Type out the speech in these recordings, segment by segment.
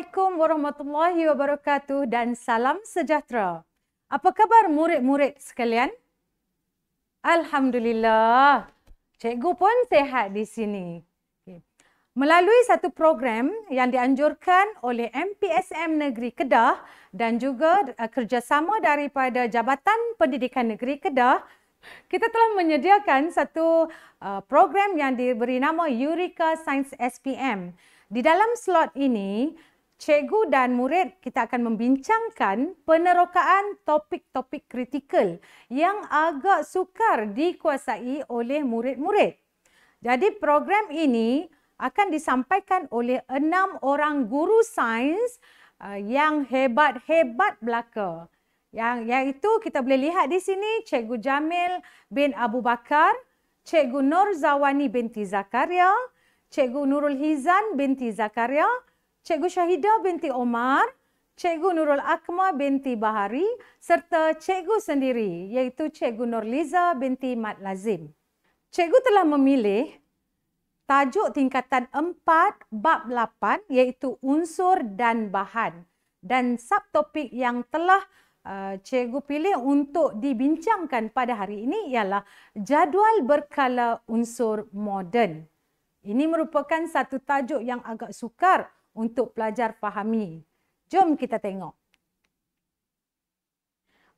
Assalamualaikum warahmatullahi wabarakatuh dan salam sejahtera. Apa khabar murid-murid sekalian? Alhamdulillah, cikgu pun sihat di sini. Melalui satu program yang dianjurkan oleh MPSM Negeri Kedah dan juga kerjasama daripada Jabatan Pendidikan Negeri Kedah, kita telah menyediakan satu program yang diberi nama Eureka Science SPM. Di dalam slot ini, cikgu dan murid kita akan membincangkan penerokaan topik-topik kritikal yang agak sukar dikuasai oleh murid-murid. Jadi program ini akan disampaikan oleh 6 orang guru sains yang hebat-hebat belaka. Iaitu kita boleh lihat di sini Cikgu Jamil bin Abu Bakar, Cikgu Nur Zawani binti Zakaria, Cikgu Nurul Hizan binti Zakaria, Cikgu Syahidah binti Omar, Cikgu Nurul Akma binti Bahari serta cikgu sendiri iaitu Cikgu Nurliza binti Mat Lazim. Cikgu telah memilih tajuk tingkatan 4 bab 8 iaitu unsur dan bahan, dan subtopik yang telah cikgu pilih untuk dibincangkan pada hari ini ialah jadual berkala unsur moden. Ini merupakan satu tajuk yang agak sukar untuk pelajar fahami. Jom kita tengok.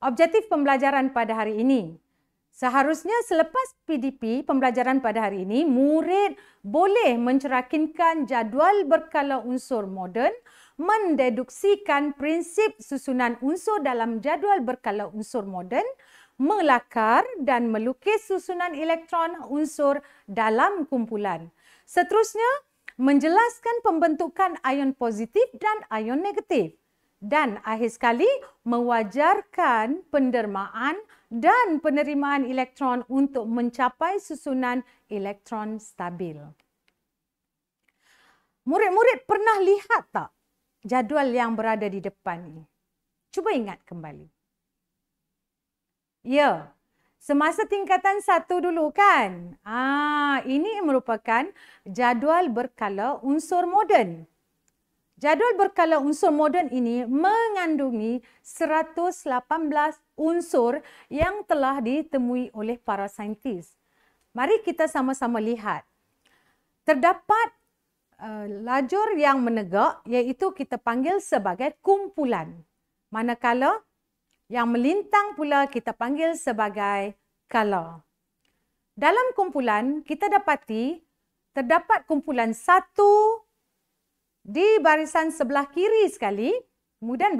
Objektif pembelajaran pada hari ini. Seharusnya selepas PDP pembelajaran pada hari ini, murid boleh mencerminkan jadual berkala unsur moden, mendeduksikan prinsip susunan unsur dalam jadual berkala unsur moden, melakar dan melukis susunan elektron unsur dalam kumpulan. Seterusnya, menjelaskan pembentukan ion positif dan ion negatif. Dan akhir sekali, mewajarkan pendermaan dan penerimaan elektron untuk mencapai susunan elektron stabil. Murid-murid pernah lihat tak jadual yang berada di depan ini? Cuba ingat kembali. Ya. Semasa tingkatan 1 dulu kan? Ini merupakan jadual berkala unsur moden. Jadual berkala unsur moden ini mengandungi 118 unsur yang telah ditemui oleh para saintis. Mari kita sama-sama lihat. Terdapat lajur yang menegak iaitu kita panggil sebagai kumpulan. Manakala yang melintang pula kita panggil sebagai kala. Dalam kumpulan, kita dapati terdapat kumpulan 1 di barisan sebelah kiri sekali. Kemudian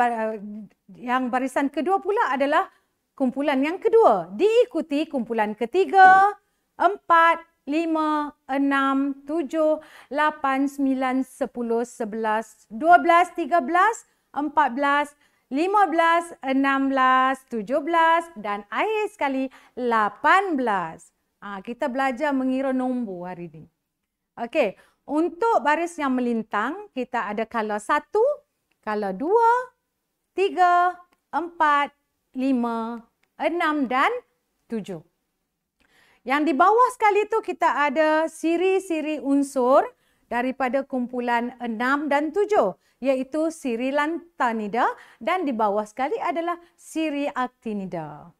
yang barisan kedua pula adalah kumpulan yang kedua. Diikuti kumpulan ketiga, 4, 5, 6, 7, 8, 9, 10, 11, 12, 13, 14, 15, 16, 17 dan akhir sekali 18. Kita belajar mengira nombor hari ini. Okey, untuk baris yang melintang kita ada kala 1, kala 2, 3, 4, 5, 6 dan 7. Yang di bawah sekali itu kita ada siri-siri unsur daripada kumpulan 6 dan 7. Iaitu siri lantanida dan di bawah sekali adalah siri actinida.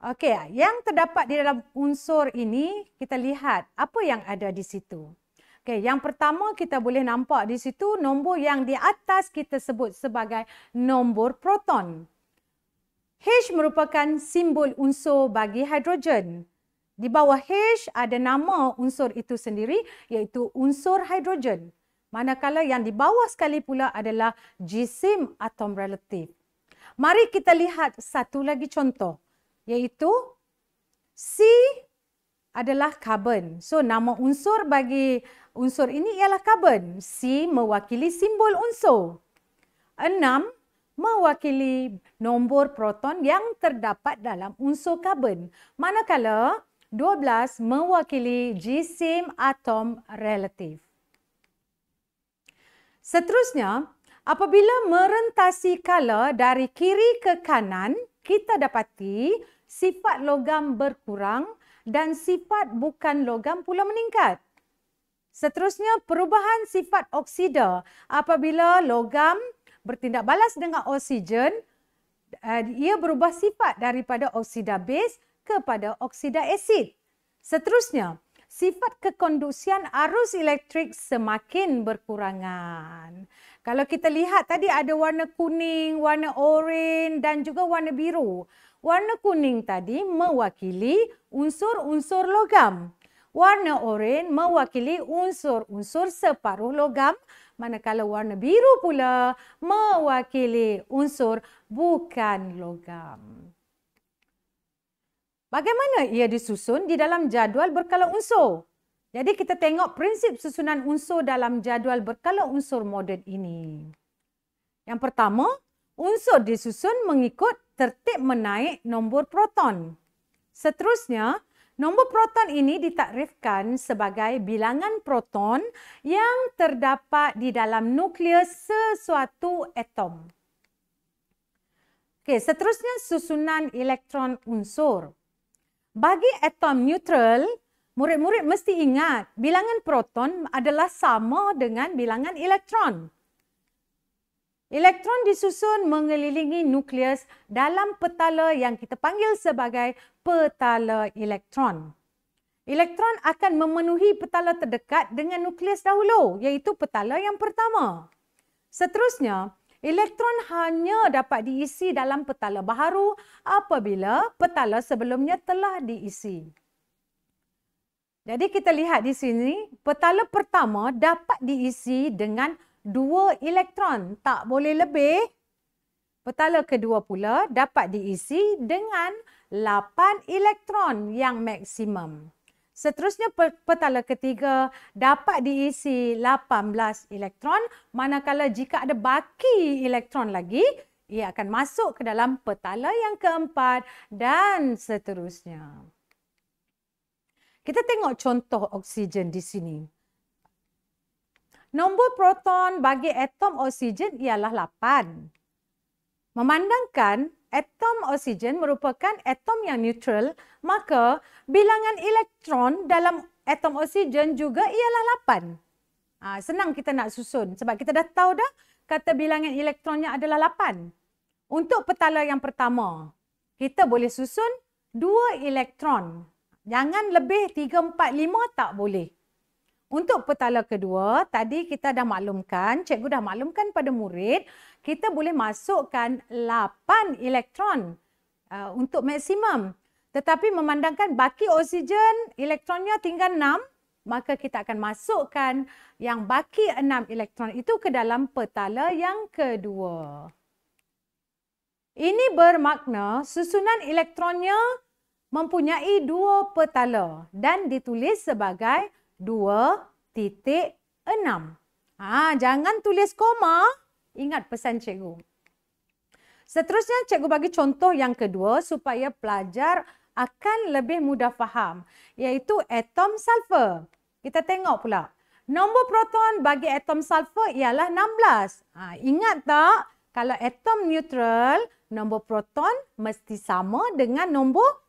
Okey, yang terdapat di dalam unsur ini, kita lihat apa yang ada di situ. Okey, yang pertama kita boleh nampak di situ nombor yang di atas kita sebut sebagai nombor proton. H merupakan simbol unsur bagi hidrogen. Di bawah H ada nama unsur itu sendiri iaitu unsur hidrogen. Manakala yang di bawah sekali pula adalah jisim atom relatif. Mari kita lihat satu lagi contoh, iaitu C adalah karbon. So, nama unsur bagi unsur ini ialah karbon. C mewakili simbol unsur. 6 mewakili nombor proton yang terdapat dalam unsur karbon. Manakala 12 mewakili jisim atom relatif. Seterusnya, apabila merentasi kala dari kiri ke kanan, kita dapati sifat logam berkurang dan sifat bukan logam pula meningkat. Seterusnya, perubahan sifat oksida. Apabila logam bertindak balas dengan oksigen, ia berubah sifat daripada oksida base kepada oksida asid. Seterusnya, sifat kekonduksian arus elektrik semakin berkurangan. Kalau kita lihat tadi ada warna kuning, warna oranye dan juga warna biru. Warna kuning tadi mewakili unsur-unsur logam. Warna oranye mewakili unsur-unsur separuh logam, manakala warna biru pula mewakili unsur bukan logam. Bagaimana ia disusun di dalam jadual berkala unsur? Jadi kita tengok prinsip susunan unsur dalam jadual berkala unsur moden ini. Yang pertama, unsur disusun mengikut tertib menaik nombor proton. Seterusnya, nombor proton ini ditakrifkan sebagai bilangan proton yang terdapat di dalam nukleus sesuatu atom. Okey, seterusnya susunan elektron unsur. Bagi atom neutral, murid-murid mesti ingat bilangan proton adalah sama dengan bilangan elektron. Elektron disusun mengelilingi nukleus dalam petala yang kita panggil sebagai petala elektron. Elektron akan memenuhi petala terdekat dengan nukleus dahulu, iaitu petala yang pertama. Seterusnya, elektron hanya dapat diisi dalam petala baharu apabila petala sebelumnya telah diisi. Jadi kita lihat di sini, petala pertama dapat diisi dengan 2 elektron, tak boleh lebih. Petala kedua pula dapat diisi dengan 8 elektron yang maksimum. Seterusnya petala ketiga dapat diisi 18 elektron, manakala jika ada baki elektron lagi, ia akan masuk ke dalam petala yang keempat dan seterusnya. Kita tengok contoh oksigen di sini. Nombor proton bagi atom oksigen ialah 8. Memandangkan atom oksigen merupakan atom yang neutral, maka bilangan elektron dalam atom oksigen juga ialah 8. Senang kita nak susun sebab kita dah tahu dah kata bilangan elektronnya adalah 8. Untuk petala yang pertama, kita boleh susun 2 elektron. Jangan lebih 3, 4, 5 tak boleh. Untuk petala kedua, tadi kita dah maklumkan, cikgu dah maklumkan pada murid, kita boleh masukkan 8 elektron untuk maksimum. Tetapi memandangkan baki oksigen, elektronnya tinggal 6, maka kita akan masukkan yang baki 6 elektron itu ke dalam petala yang kedua. Ini bermakna susunan elektronnya mempunyai 2 petala dan ditulis sebagai 2.6. Jangan tulis koma. Ingat pesan cikgu. Seterusnya cikgu bagi contoh yang kedua supaya pelajar akan lebih mudah faham, iaitu atom sulfur. Kita tengok pula. Nombor proton bagi atom sulfur ialah 16. Ingat tak? Kalau atom neutral, nombor proton mesti sama dengan nombor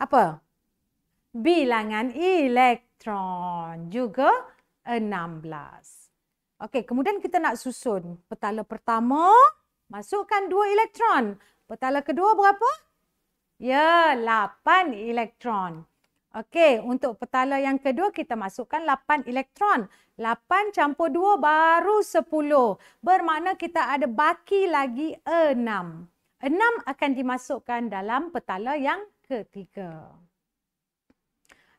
apa? Bilangan elektron juga 16. Okey, kemudian kita nak susun. Petala pertama, masukkan 2 elektron. Petala kedua berapa? Ya, 8 elektron. Okey, untuk petala yang kedua kita masukkan 8 elektron. 8 campur 2 baru 10. Bermakna kita ada baki lagi 6. 6 akan dimasukkan dalam petala yang ketiga.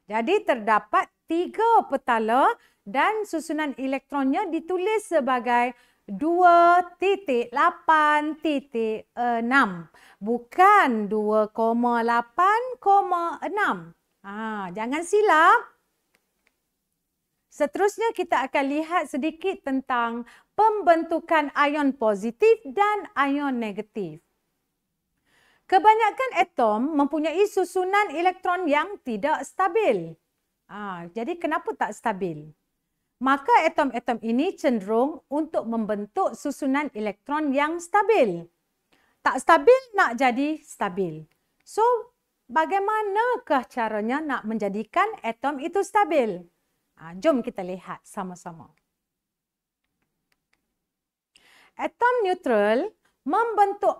Jadi terdapat 3 petala dan susunan elektronnya ditulis sebagai 2.8.6. Bukan 2,8,6. Jangan silap. Seterusnya kita akan lihat sedikit tentang pembentukan ion positif dan ion negatif. Kebanyakan atom mempunyai susunan elektron yang tidak stabil. Jadi kenapa tak stabil? Maka atom-atom ini cenderung untuk membentuk susunan elektron yang stabil. Tak stabil nak jadi stabil. So, bagaimanakah caranya nak menjadikan atom itu stabil? Jom kita lihat sama-sama. Atom neutral membentuk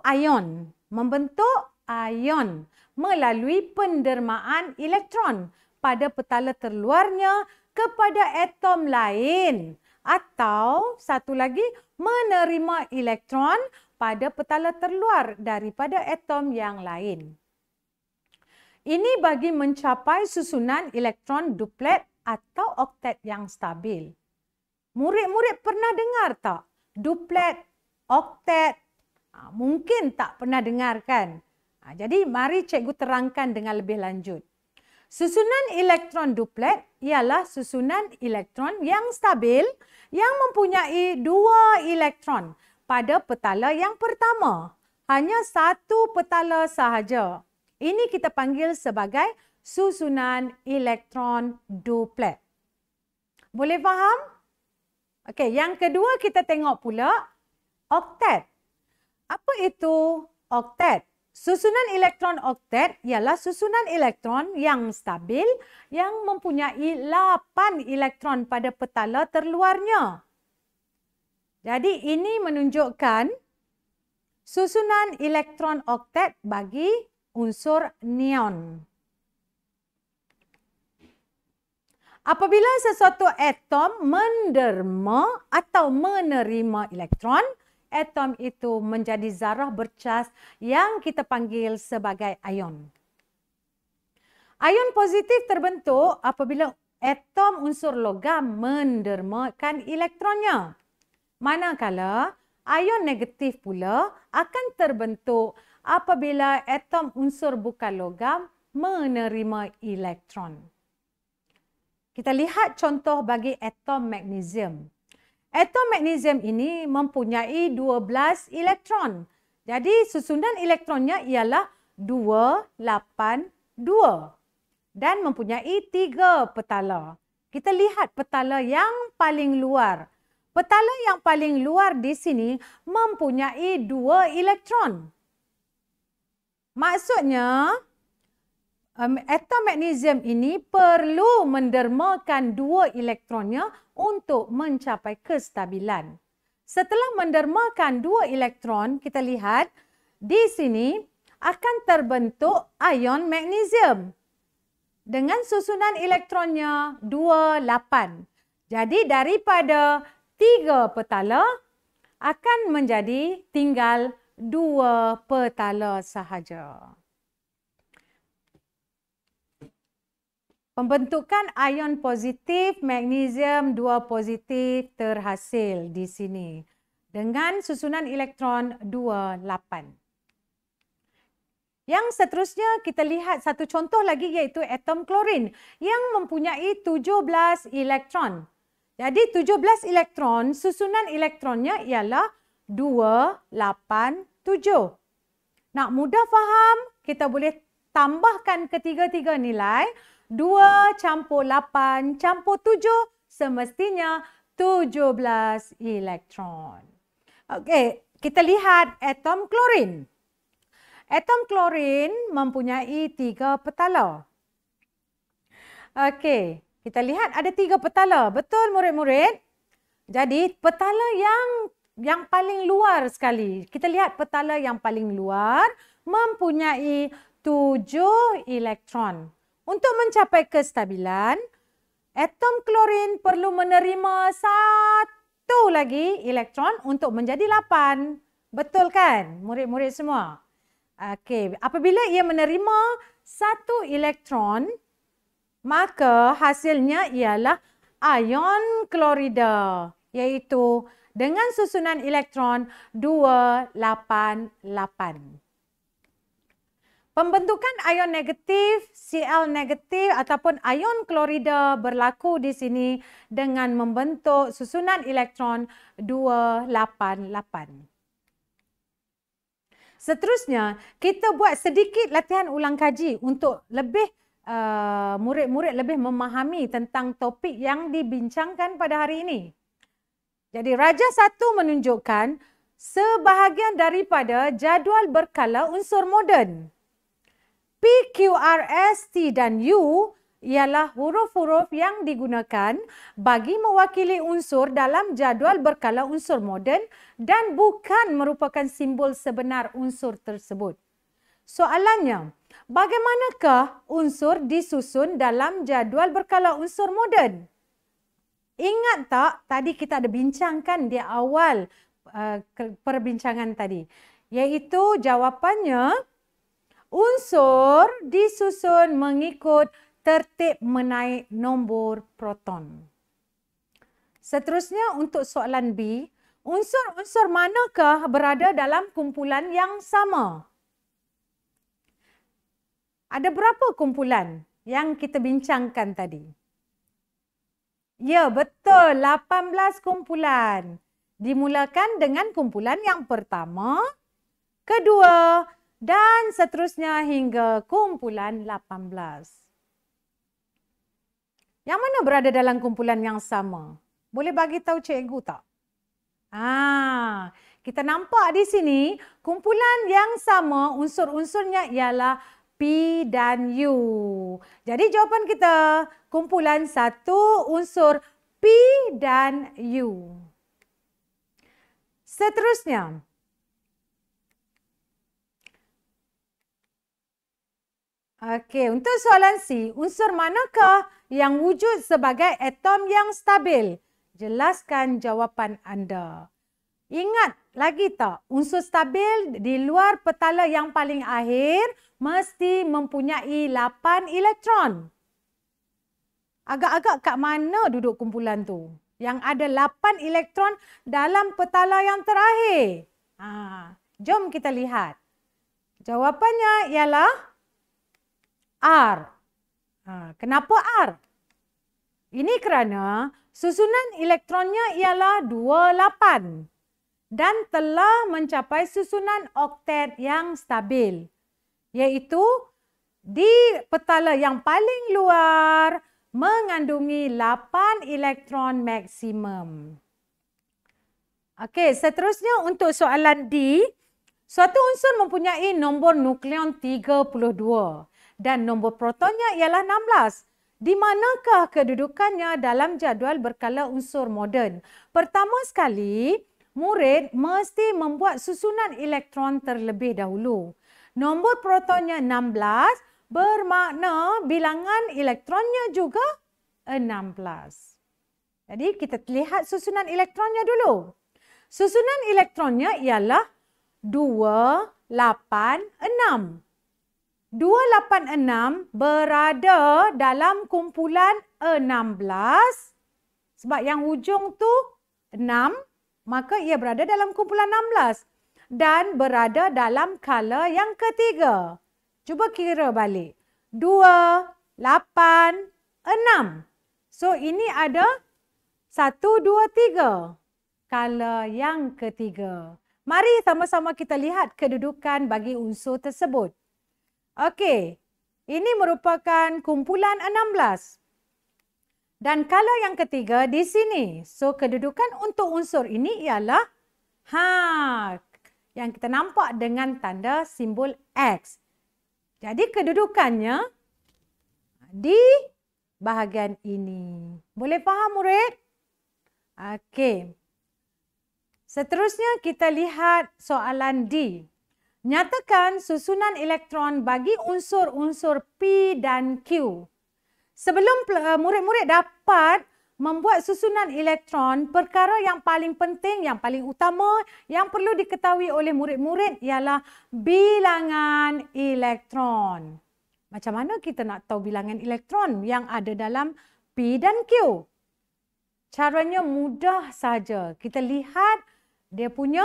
ion. Melalui pendermaan elektron pada petala terluarnya kepada atom lain. Atau satu lagi, menerima elektron pada petala terluar daripada atom yang lain. Ini bagi mencapai susunan elektron duplet atau oktet yang stabil. Murid-murid pernah dengar tak? Duplet, oktet, mungkin tak pernah dengar kan? Jadi mari cikgu terangkan dengan lebih lanjut. Susunan elektron duplet ialah susunan elektron yang stabil yang mempunyai 2 elektron pada petala yang pertama. Hanya satu petala sahaja. Ini kita panggil sebagai susunan elektron duplet. Boleh faham? Okey, yang kedua kita tengok pula oktet. Apa itu oktet? Susunan elektron oktet ialah susunan elektron yang stabil yang mempunyai 8 elektron pada petala terluarnya. Jadi ini menunjukkan susunan elektron oktet bagi unsur neon. Apabila sesuatu atom menderma atau menerima elektron, atom itu menjadi zarah bercas yang kita panggil sebagai ion. Ion positif terbentuk apabila atom unsur logam mendermakan elektronnya. Manakala ion negatif pula akan terbentuk apabila atom unsur bukan logam menerima elektron. Kita lihat contoh bagi atom magnesium. Atom magnesium ini mempunyai 12 elektron. Jadi susunan elektronnya ialah 282 dan mempunyai 3 petala. Kita lihat petala yang paling luar. Petala yang paling luar di sini mempunyai 2 elektron. Maksudnya atom magnesium ini perlu mendermakan 2 elektronnya untuk mencapai kestabilan. Setelah mendermakan 2 elektron, kita lihat di sini akan terbentuk ion magnesium dengan susunan elektronnya 28. Jadi daripada 3 petala akan menjadi tinggal 2 petala sahaja. Pembentukan ion positif magnesium 2 positif terhasil di sini dengan susunan elektron 28. Yang seterusnya kita lihat satu contoh lagi iaitu atom klorin yang mempunyai 17 elektron. Jadi 17 elektron susunan elektronnya ialah 287. Nak mudah faham, kita boleh tambahkan ketiga-tiga nilai. 2 campur 8 campur 7 semestinya 17 elektron. Okey, kita lihat atom klorin. Atom klorin mempunyai 3 petala. Okey, kita lihat ada 3 petala. Betul murid-murid? Jadi petala yang paling luar sekali. Kita lihat petala yang paling luar mempunyai 7 elektron. Untuk mencapai kestabilan, atom klorin perlu menerima 1 lagi elektron untuk menjadi 8. Betul kan murid-murid semua? Okey, apabila ia menerima 1 elektron, maka hasilnya ialah ion klorida, iaitu dengan susunan elektron 288. Pembentukan ion negatif, Cl negatif ataupun ion klorida berlaku di sini dengan membentuk susunan elektron 288. Seterusnya, kita buat sedikit latihan ulang kaji untuk lebih murid-murid lebih memahami tentang topik yang dibincangkan pada hari ini. Jadi Raja 1 menunjukkan sebahagian daripada jadual berkala unsur moden. P, Q, R, S, T dan U ialah huruf-huruf yang digunakan bagi mewakili unsur dalam jadual berkala unsur moden dan bukan merupakan simbol sebenar unsur tersebut. Soalannya, bagaimanakah unsur disusun dalam jadual berkala unsur moden? Ingat tak tadi kita ada bincangkan di awal perbincangan tadi, iaitu jawapannya unsur disusun mengikut tertib menaik nombor proton. Seterusnya untuk soalan B, unsur-unsur manakah berada dalam kumpulan yang sama? Ada berapa kumpulan yang kita bincangkan tadi? Ya, betul. 18 kumpulan. Dimulakan dengan kumpulan yang pertama, kedua, dan seterusnya hingga kumpulan 18. Yang mana berada dalam kumpulan yang sama? Boleh bagi tahu cikgu tak? Kita nampak di sini kumpulan yang sama unsur-unsurnya ialah P dan U. Jadi jawapan kita kumpulan 1 unsur P dan U. Seterusnya. Okey, untuk soalan C, unsur manakah yang wujud sebagai atom yang stabil? Jelaskan jawapan anda. Ingat lagi tak, unsur stabil di luar petala yang paling akhir mesti mempunyai 8 elektron. Agak-agak kat mana duduk kumpulan tu? Yang ada 8 elektron dalam petala yang terakhir. Jom kita lihat. Jawapannya ialah R. Kenapa R? Ini kerana susunan elektronnya ialah 28 dan telah mencapai susunan oktet yang stabil, iaitu di petala yang paling luar mengandungi 8 elektron maksimum. Okey, seterusnya untuk soalan D, suatu unsur mempunyai nombor nukleon 32. Dan nombor protonnya ialah 16. Di manakah kedudukannya dalam jadual berkala unsur moden? Pertama sekali, murid mesti membuat susunan elektron terlebih dahulu. Nombor protonnya 16 bermakna bilangan elektronnya juga 16. Jadi kita lihat susunan elektronnya dulu. Susunan elektronnya ialah 286. 286 berada dalam kumpulan 16 sebab yang hujung tu 6, maka ia berada dalam kumpulan 16 dan berada dalam kala yang ketiga. Cuba kira balik. 2, 8, 6. So ini ada 1, 2, 3. Kala yang ketiga. Mari sama-sama kita lihat kedudukan bagi unsur tersebut. Okey, ini merupakan kumpulan 16. Dan kala yang ketiga di sini. So, kedudukan untuk unsur ini ialah yang kita nampak dengan tanda simbol X. Jadi, kedudukannya di bahagian ini. Boleh faham, murid? Okey. Seterusnya, kita lihat soalan D. Nyatakan susunan elektron bagi unsur-unsur P dan Q. Sebelum murid-murid dapat membuat susunan elektron, perkara yang paling penting, yang paling utama, yang perlu diketahui oleh murid-murid ialah bilangan elektron. Macam mana kita nak tahu bilangan elektron yang ada dalam P dan Q? Caranya mudah saja. Kita lihat dia punya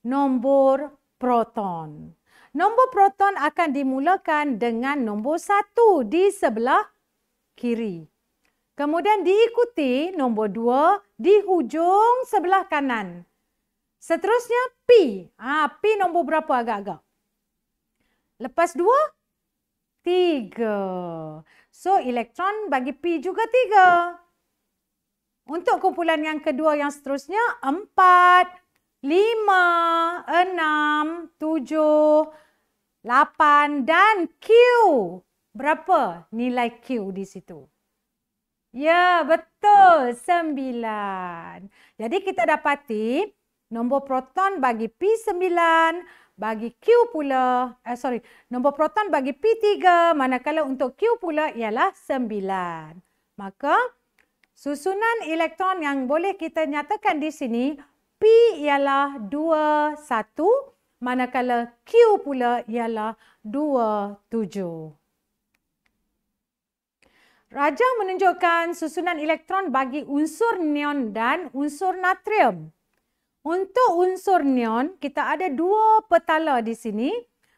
nombor proton. Nombor proton akan dimulakan dengan nombor 1 di sebelah kiri. Kemudian diikuti nombor 2 di hujung sebelah kanan. Seterusnya P. P nombor berapa agak-agak? Lepas 2, 3. So elektron bagi P juga 3. Untuk kumpulan yang kedua yang seterusnya 4, 5, 6, 7, 8 dan Q. Berapa nilai Q di situ? Ya, betul. 9. Jadi kita dapati nombor proton bagi P9 bagi Q pula, nombor proton bagi P3 manakala untuk Q pula ialah 9. Maka susunan elektron yang boleh kita nyatakan di sini, P ialah 2, 1, manakala Q pula ialah 2, 7. Rajah menunjukkan susunan elektron bagi unsur neon dan unsur natrium. Untuk unsur neon, kita ada 2 petala di sini,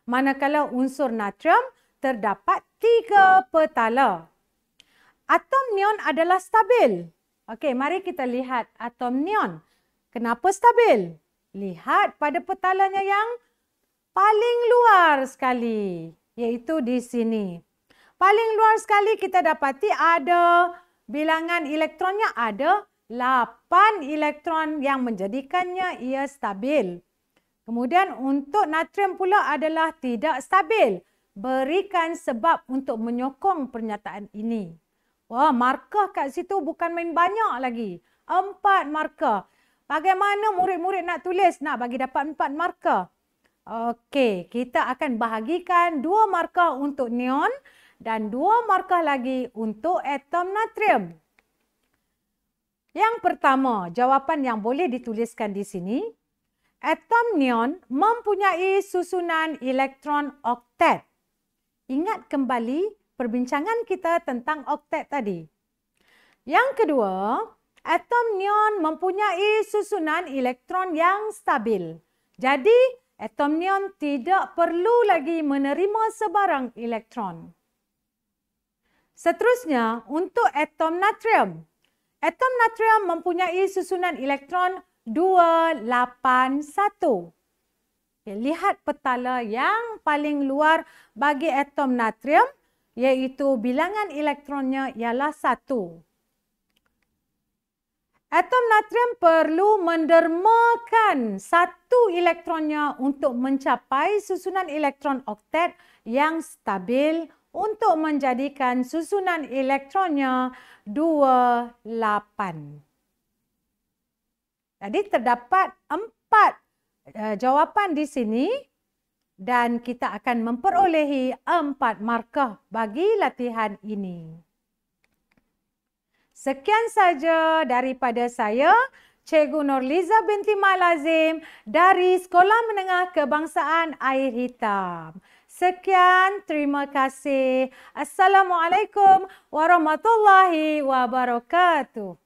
manakala unsur natrium terdapat 3 petala. Atom neon adalah stabil. Okey, mari kita lihat atom neon. Kenapa stabil? Lihat pada petalanya yang paling luar sekali, iaitu di sini. Paling luar sekali kita dapati ada bilangan elektronnya ada 8 elektron yang menjadikannya ia stabil. Kemudian untuk natrium pula adalah tidak stabil. Berikan sebab untuk menyokong pernyataan ini. Wah, markah kat situ bukan main banyak lagi. 4 markah. Bagaimana murid-murid nak tulis nak bagi dapat 4 markah? Okey, kita akan bahagikan 2 markah untuk neon dan 2 markah lagi untuk atom natrium. Yang pertama, jawapan yang boleh dituliskan di sini, atom neon mempunyai susunan elektron oktet. Ingat kembali perbincangan kita tentang oktet tadi. Yang kedua, atom neon mempunyai susunan elektron yang stabil. Jadi, atom neon tidak perlu lagi menerima sebarang elektron. Seterusnya, untuk atom natrium. Atom natrium mempunyai susunan elektron 281. Lihat petala yang paling luar bagi atom natrium, iaitu bilangan elektronnya ialah 1. Atom natrium perlu mendermakan 1 elektronnya untuk mencapai susunan elektron oktet yang stabil untuk menjadikan susunan elektronnya 28. Jadi terdapat 4 jawapan di sini dan kita akan memperolehi 4 markah bagi latihan ini. Sekian saja daripada saya, Cikgu Nurliza binti Malazim dari Sekolah Menengah Kebangsaan Air Hitam. Sekian, terima kasih. Assalamualaikum warahmatullahi wabarakatuh.